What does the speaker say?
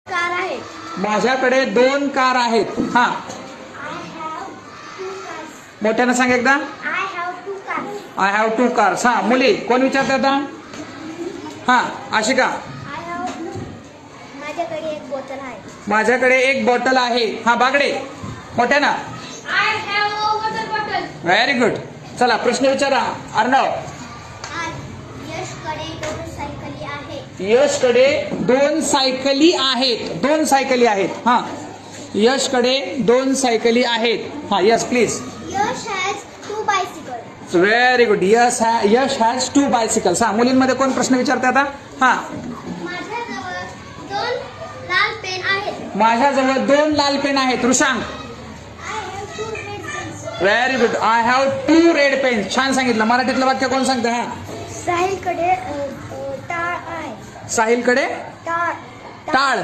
Car आहे. माझ्याकडे 2 car आहेत. हा, मोठ्यानं सांग एकदा. I have 2 cars. हा, मुली कोण विचारते आता? हा, आशिका. माझ्याकडे एक बॉटल आहे. माझ्याकडे 1 बॉटल आहे. हा, बागडे मोठ्यानं. I have a water bottle. Very good. चला प्रश्न विचारा. अर्णव. यशकडे 2 सायकली आहेत. यशकडे 2 सायकली आहेत. 2 सायकली आहेत. हा, यशकडे 2 सायकली आहेत. हा, yes please. Yash has 2 बायसिकल्स. Very good. Yash has 2 बायसिकल्स. हा, मुलींमध्ये कोण प्रश्न विचारते आता? हा, माझ्याजवळ 2 लाल पेन आहेत. माझ्याजवळ 2 लाल पेन आहेत. Rishank. I have 2 red pens. Very good. I have 2 red pens. छान सांगितलं. मराठीतलं वाक्य कोण सांगतं? हा, साहिलकडे टाळ आहे. साहिलकडे टाळ. टाळ.